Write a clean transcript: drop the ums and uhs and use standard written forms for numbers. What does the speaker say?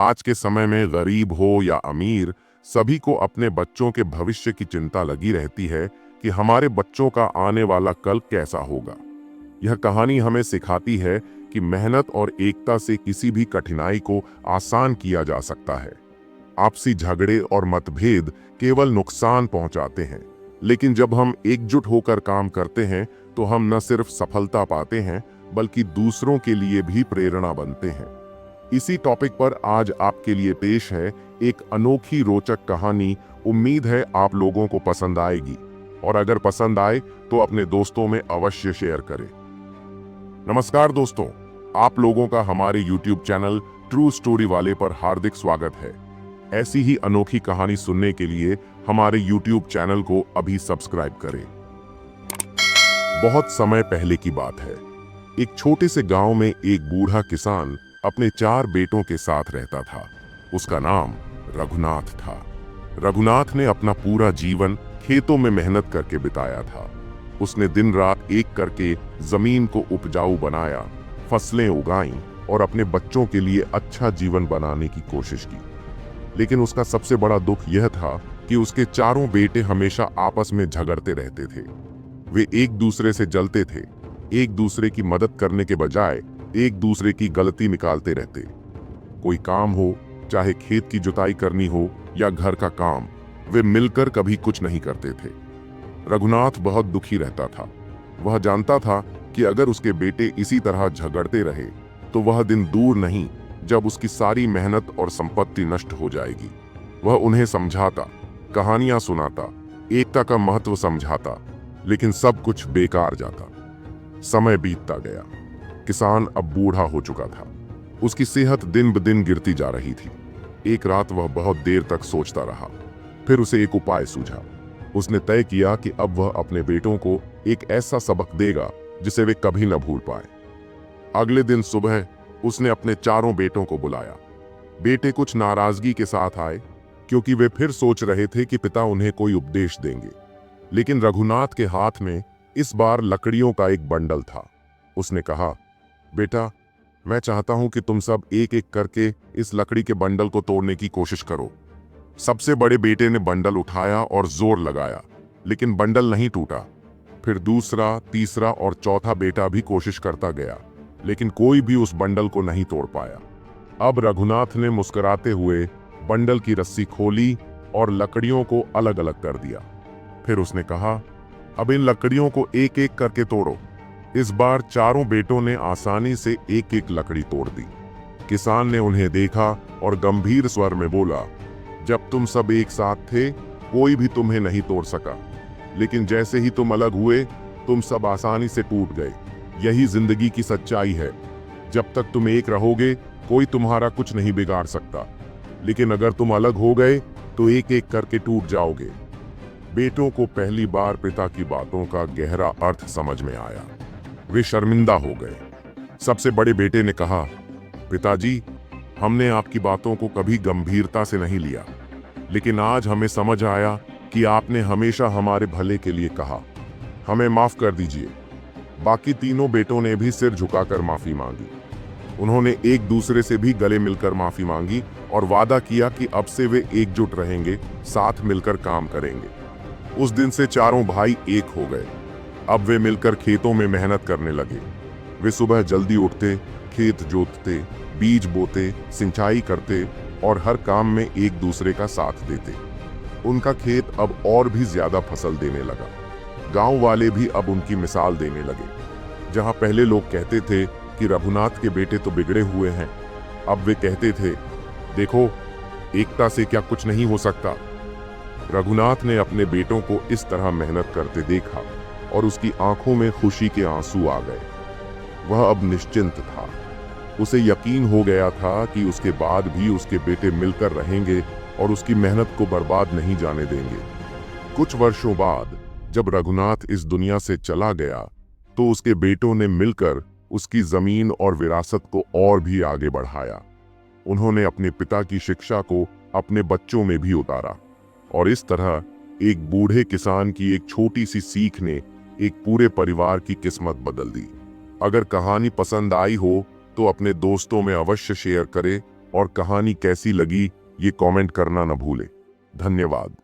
आज के समय में गरीब हो या अमीर, सभी को अपने बच्चों के भविष्य की चिंता लगी रहती है कि हमारे बच्चों का आने वाला कल कैसा होगा। यह कहानी हमें सिखाती है कि मेहनत और एकता से किसी भी कठिनाई को आसान किया जा सकता है। आपसी झगड़े और मतभेद केवल नुकसान पहुंचाते हैं, लेकिन जब हम एकजुट होकर काम करते हैं तो हम न सिर्फ सफलता पाते हैं बल्कि दूसरों के लिए भी प्रेरणा बनते हैं। इसी टॉपिक पर आज आपके लिए पेश है एक अनोखी रोचक कहानी। उम्मीद है आप लोगों को पसंद आएगी, और अगर पसंद आए तो अपने दोस्तों में अवश्य शेयर करें। नमस्कार दोस्तों, आप लोगों का हमारे YouTube चैनल ट्रू स्टोरी वाले पर हार्दिक स्वागत है। ऐसी ही अनोखी कहानी सुनने के लिए हमारे YouTube चैनल को अभी सब्सक्राइब करें। बहुत समय पहले की बात है। एक छोटे से गांव में एक बूढ़ा किसान अपने 4 बेटों के साथ रहता था। उसका नाम रघुनाथ था। रघुनाथ ने अपना पूरा जीवन खेतों में मेहनत करके बिताया था। उसने दिन रात एक करके जमीन को उपजाऊ बनाया, फसलें उगाईं और अपने बच्चों के लिए अच्छा जीवन बनाने की कोशिश की। लेकिन उसका सबसे बड़ा दुख यह था कि उसके 4 बेटे हमेशा आपस में झगड़ते रहते थे। वे एक दूसरे से जलते थे, एक दूसरे की मदद करने के बजाय एक दूसरे की गलती निकालते रहते। कोई काम हो, चाहे खेत की जुताई करनी हो या घर का काम, वे मिलकर कभी कुछ नहीं करते थे। रघुनाथ बहुत दुखी रहता था। वह जानता था कि अगर उसके बेटे इसी तरह झगड़ते रहे तो वह दिन दूर नहीं जब उसकी सारी मेहनत और संपत्ति नष्ट हो जाएगी। वह उन्हें समझाता, कहानियां सुनाता, एकता का महत्व समझाता, लेकिन सब कुछ बेकार जाता। समय बीतता गया। किसान अब बूढ़ा हो चुका था। उसकी सेहत दिन ब दिन गिरती जा रही थी। एक रात वह बहुत देर तक सोचता रहा। फिर उसे एक उपाय सूझा। उसने तय किया कि अब वह अपने बेटों को एक ऐसा सबक देगा जिसे वे कभी न भूल पाए। अगले दिन सुबह उसने अपने 4 बेटों को बुलाया। बेटे कुछ नाराजगी के साथ आए, क्योंकि वे फिर सोच रहे थे कि पिता उन्हें कोई उपदेश देंगे। लेकिन रघुनाथ के हाथ में इस बार लकड़ियों का एक बंडल था। उसने कहा, बेटा, मैं चाहता हूं कि तुम सब एक एक करके इस लकड़ी के बंडल को तोड़ने की कोशिश करो। सबसे बड़े बेटे ने बंडल उठाया और जोर लगाया, लेकिन बंडल नहीं टूटा। फिर दूसरा, तीसरा और चौथा बेटा भी कोशिश करता गया, लेकिन कोई भी उस बंडल को नहीं तोड़ पाया। अब रघुनाथ ने मुस्कुराते हुए बंडल की रस्सी खोली और लकड़ियों को अलग अलग कर दिया। फिर उसने कहा, अब इन लकड़ियों को एक एक करके तोड़ो। इस बार 4 बेटों ने आसानी से एक एक लकड़ी तोड़ दी। किसान ने उन्हें देखा और गंभीर स्वर में बोला, जब तुम सब एक साथ थे कोई भी तुम्हें नहीं तोड़ सका, लेकिन जैसे ही तुम अलग हुए तुम सब आसानी से टूट गए। यही जिंदगी की सच्चाई है। जब तक तुम एक रहोगे कोई तुम्हारा कुछ नहीं बिगाड़ सकता, लेकिन अगर तुम अलग हो गए तो एक एक करके टूट जाओगे। बेटों को पहली बार पिता की बातों का गहरा अर्थ समझ में आया। वे शर्मिंदा हो गए। सबसे बड़े बेटे ने कहा, पिताजी, हमने आपकी बातों को कभी गंभीरता से नहीं लिया, लेकिन आज हमें समझ आया कि आपने हमेशा हमारे भले के लिए कहा। हमें माफ कर दीजिए। बाकी तीनों बेटों ने भी सिर झुकाकर माफी मांगी। उन्होंने एक दूसरे से भी गले मिलकर माफी मांगी और वादा किया कि अब से वे एकजुट रहेंगे, साथ मिलकर काम करेंगे। उस दिन से 4 भाई एक हो गए। अब वे मिलकर खेतों में मेहनत करने लगे। वे सुबह जल्दी उठते, खेत जोतते, बीज बोते, सिंचाई करते और हर काम में एक दूसरे का साथ देते। उनका खेत अब और भी ज्यादा फसल देने लगा। गांव वाले भी अब उनकी मिसाल देने लगे। जहां पहले लोग कहते थे कि रघुनाथ के बेटे तो बिगड़े हुए हैं, अब वे कहते थे, देखो, एकता से क्या कुछ नहीं हो सकता। रघुनाथ ने अपने बेटों को इस तरह मेहनत करते देखा और उसकी आंखों में खुशी के आंसू आ गए। वह अब निश्चिंत था। उसे यकीन हो गया था कि उसके बाद भी उसके बेटे मिलकर रहेंगे और उसकी मेहनत को बर्बाद नहीं जाने देंगे। कुछ वर्षों बाद जब रघुनाथ इस दुनिया से चला गया तो उसके बेटों ने मिलकर उसकी जमीन और विरासत को और भी आगे बढ़ाया। उन्होंने अपने पिता की शिक्षा को अपने बच्चों में भी उतारा, और इस तरह एक बूढ़े किसान की एक छोटी सी सीख ने एक पूरे परिवार की किस्मत बदल दी। अगर कहानी पसंद आई हो तो अपने दोस्तों में अवश्य शेयर करें और कहानी कैसी लगी ये कमेंट करना न भूलें। धन्यवाद।